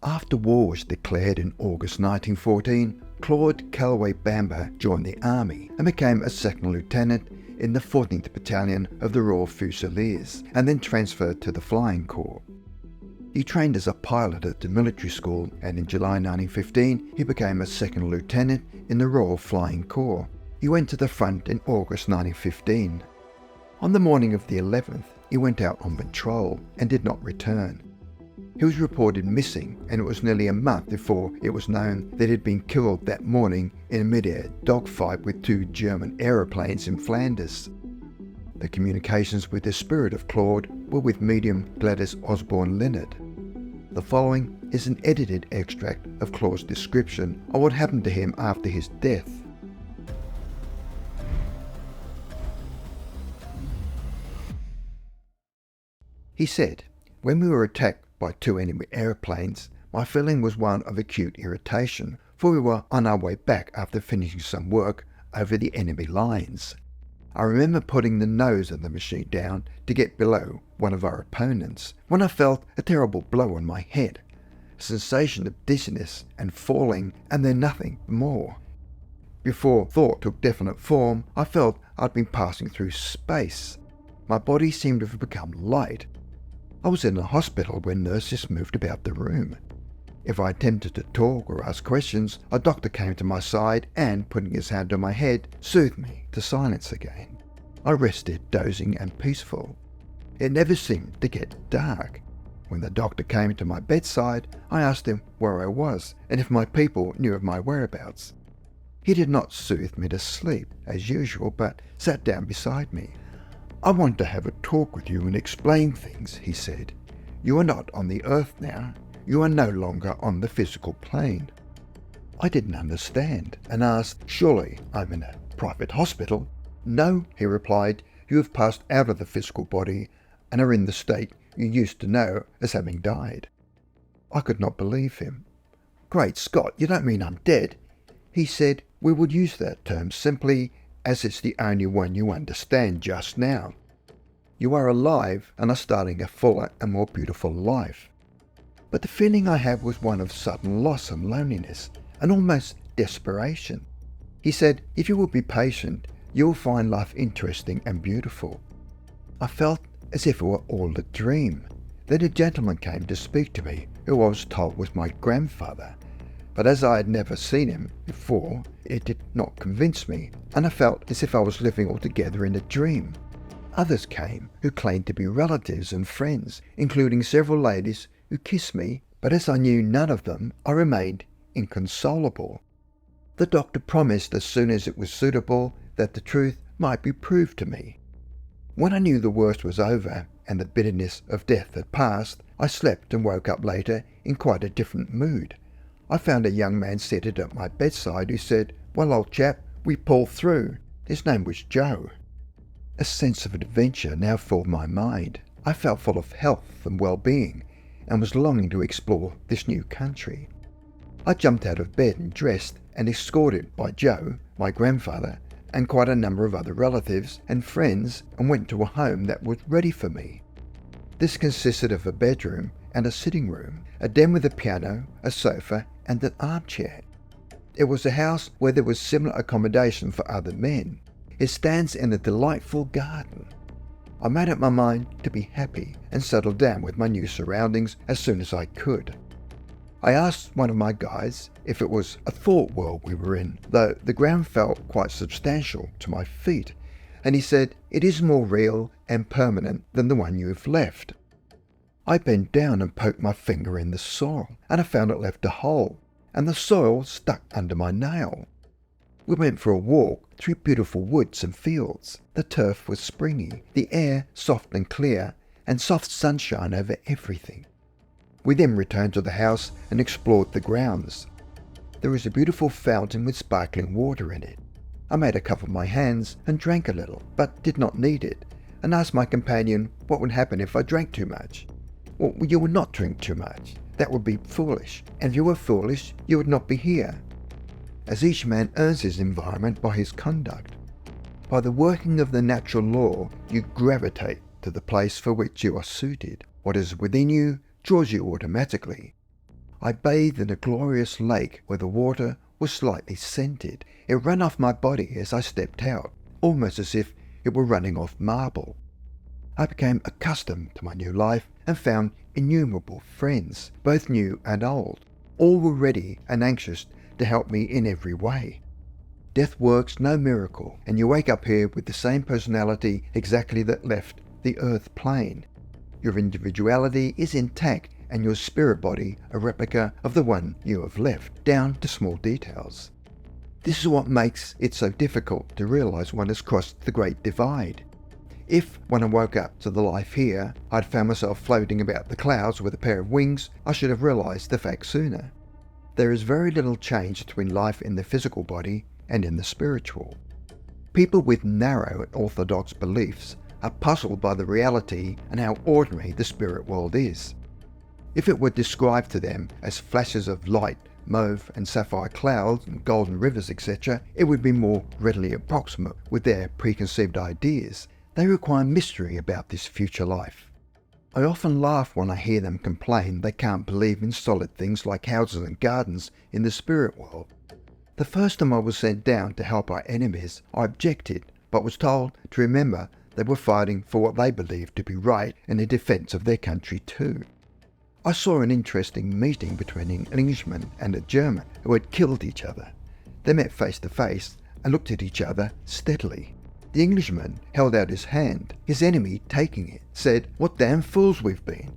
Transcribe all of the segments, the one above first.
After war was declared in August 1914, Claude Calloway Bamber joined the Army and became a second lieutenant in the 14th Battalion of the Royal Fusiliers, and then transferred to the Flying Corps. He trained as a pilot at the military school, and in July 1915 he became a second lieutenant in the Royal Flying Corps. He went to the front in August 1915. On the morning of the 11th, he went out on patrol and did not return. He was reported missing, and it was nearly a month before it was known that he had been killed that morning in a mid-air dogfight with 2 German aeroplanes in Flanders. The communications with the spirit of Claude were with medium Gladys Osborne Leonard. The following is an edited extract of Claude's description of what happened to him after his death. He said, "When we were attacked by 2 enemy aeroplanes, my feeling was one of acute irritation, for we were on our way back after finishing some work over the enemy lines. I remember putting the nose of the machine down to get below one of our opponents, when I felt a terrible blow on my head, a sensation of dizziness and falling, and then nothing more. Before thought took definite form, I felt I'd been passing through space. My body seemed to have become light. I was in a hospital when nurses moved about the room. If I attempted to talk or ask questions, a doctor came to my side and, putting his hand on my head, soothed me to silence again. I rested, dozing and peaceful. It never seemed to get dark. When the doctor came to my bedside, I asked him where I was and if my people knew of my whereabouts. He did not soothe me to sleep, as usual, but sat down beside me. 'I want to have a talk with you and explain things,' he said. 'You are not on the earth now. You are no longer on the physical plane.' I didn't understand and asked, 'Surely I'm in a private hospital?' 'No,' he replied, 'you have passed out of the physical body and are in the state you used to know as having died.' I could not believe him. 'Great Scott, you don't mean I'm dead?' He said, 'We would use that term simply as it's the only one you understand just now. You are alive and are starting a fuller and more beautiful life.' But the feeling I had was one of sudden loss and loneliness, and almost desperation. He said, 'If you will be patient, you will find life interesting and beautiful.' I felt as if it were all a dream. Then a gentleman came to speak to me, who I was told was my grandfather. But as I had never seen him before, it did not convince me, and I felt as if I was living altogether in a dream. Others came who claimed to be relatives and friends, including several ladies who kissed me, but as I knew none of them, I remained inconsolable. The doctor promised as soon as it was suitable that the truth might be proved to me. When I knew the worst was over and the bitterness of death had passed, I slept and woke up later in quite a different mood. I found a young man seated at my bedside who said, 'Well, old chap, we pulled through.' His name was Joe. A sense of adventure now filled my mind. I felt full of health and well-being and was longing to explore this new country. I jumped out of bed and dressed and escorted by Joe, my grandfather, and quite a number of other relatives and friends, and went to a home that was ready for me. This consisted of a bedroom and a sitting room, a den with a piano, a sofa, and an armchair. It was a house where there was similar accommodation for other men. It stands in a delightful garden. I made up my mind to be happy and settle down with my new surroundings as soon as I could. I asked one of my guides if it was a thought world we were in, though the ground felt quite substantial to my feet, and he said, 'It is more real and permanent than the one you have left.' I bent down and poked my finger in the soil, and I found it left a hole, and the soil stuck under my nail. We went for a walk through beautiful woods and fields. The turf was springy, the air soft and clear, and soft sunshine over everything. We then returned to the house and explored the grounds. There was a beautiful fountain with sparkling water in it. I made a cup of my hands and drank a little, but did not need it, and asked my companion what would happen if I drank too much. 'Well, you would not drink too much. That would be foolish, and if you were foolish, you would not be here. As each man earns his environment by his conduct. By the working of the natural law, you gravitate to the place for which you are suited. What is within you draws you automatically. I bathed in a glorious lake where the water was slightly scented. It ran off my body as I stepped out, almost as if it were running off marble. I became accustomed to my new life and found innumerable friends, both new and old. All were ready and anxious to help me in every way. Death works no miracle, and you wake up here with the same personality exactly that left the earth plane. Your individuality is intact and your spirit body a replica of the one you have left, down to small details. This is what makes it so difficult to realize one has crossed the great divide. If, when I woke up to the life here, I'd found myself floating about the clouds with a pair of wings, I should have realized the fact sooner. There is very little change between life in the physical body and in the spiritual. People with narrow and orthodox beliefs are puzzled by the reality and how ordinary the spirit world is. If it were described to them as flashes of light, mauve and sapphire clouds and golden rivers, etc., it would be more readily approximate with their preconceived ideas. They require mystery about this future life. I often laugh when I hear them complain they can't believe in solid things like houses and gardens in the spirit world. The first time I was sent down to help our enemies, I objected, but was told to remember they were fighting for what they believed to be right and in defence of their country too. I saw an interesting meeting between an Englishman and a German who had killed each other. They met face to face and looked at each other steadily. The Englishman held out his hand. His enemy, taking it, said, "What damn fools we've been.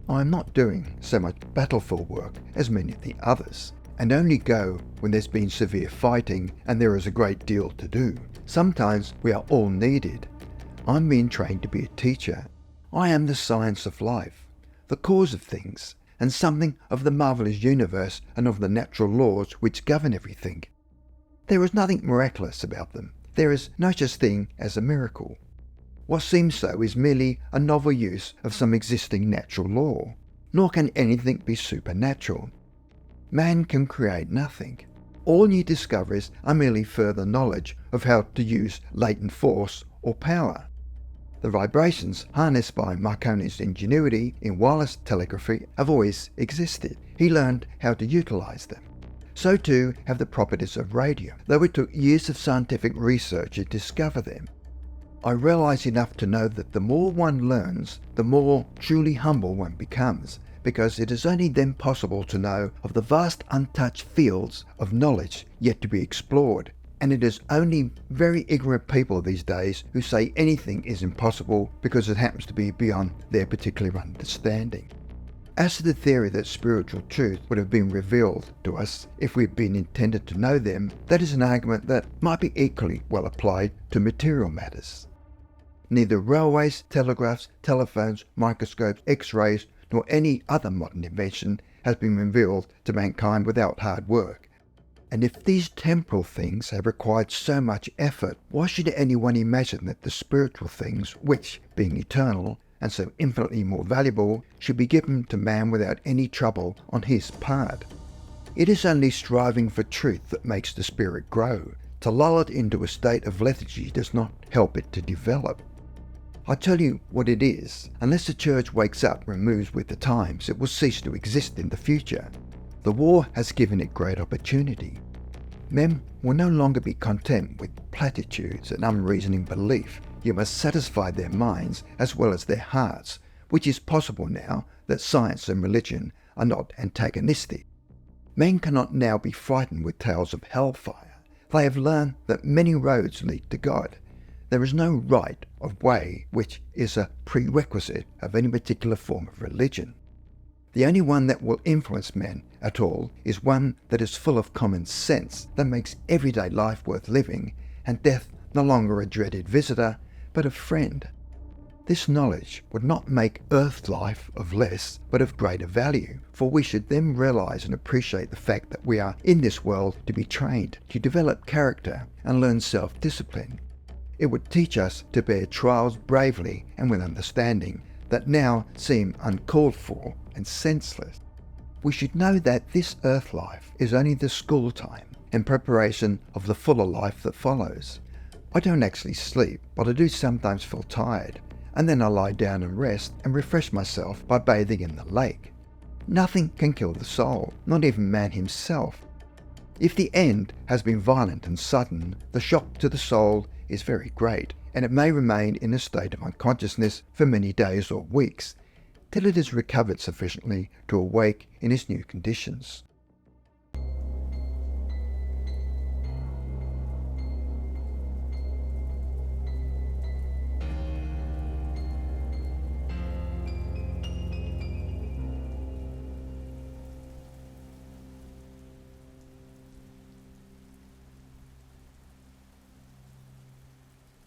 I am not doing so much battlefield work as many of the others, and only go when there's been severe fighting and there is a great deal to do. Sometimes we are all needed. I'm being trained to be a teacher. I am the science of life, the cause of things, and something of the marvellous universe and of the natural laws which govern everything. There is nothing miraculous about them. There is no such thing as a miracle. What seems so is merely a novel use of some existing natural law. Nor can anything be supernatural. Man can create nothing. All new discoveries are merely further knowledge of how to use latent force or power. The vibrations harnessed by Marconi's ingenuity in wireless telegraphy have always existed. He learned how to utilize them. So too have the properties of radium, though it took years of scientific research to discover them. I realize enough to know that the more one learns, the more truly humble one becomes, because it is only then possible to know of the vast untouched fields of knowledge yet to be explored, and it is only very ignorant people these days who say anything is impossible because it happens to be beyond their particular understanding. As to the theory that spiritual truth would have been revealed to us if we had been intended to know them, that is an argument that might be equally well applied to material matters. Neither railways, telegraphs, telephones, microscopes, X-rays, nor any other modern invention has been revealed to mankind without hard work. And if these temporal things have required so much effort, why should anyone imagine that the spiritual things, which, being eternal, and so infinitely more valuable, should be given to man without any trouble on his part? It is only striving for truth that makes the spirit grow. To lull it into a state of lethargy does not help it to develop. I tell you what it is, unless the church wakes up and moves with the times, it will cease to exist in the future. The war has given it great opportunity. Men will no longer be content with platitudes and unreasoning belief. You must satisfy their minds as well as their hearts, which is possible now that science and religion are not antagonistic. Men cannot now be frightened with tales of hellfire. They have learned that many roads lead to God. There is no right of way which is a prerequisite of any particular form of religion. The only one that will influence men at all is one that is full of common sense, that makes everyday life worth living, and death no longer a dreaded visitor, but a friend. This knowledge would not make earth life of less, but of greater value, for we should then realize and appreciate the fact that we are in this world to be trained, to develop character, and learn self-discipline. It would teach us to bear trials bravely and with understanding that now seem uncalled for and senseless. We should know that this earth life is only the school time in preparation of the fuller life that follows. I don't actually sleep, but I do sometimes feel tired, and then I lie down and rest and refresh myself by bathing in the lake. Nothing can kill the soul, not even man himself. If the end has been violent and sudden, the shock to the soul is very great, and it may remain in a state of unconsciousness for many days or weeks, till it has recovered sufficiently to awake in its new conditions.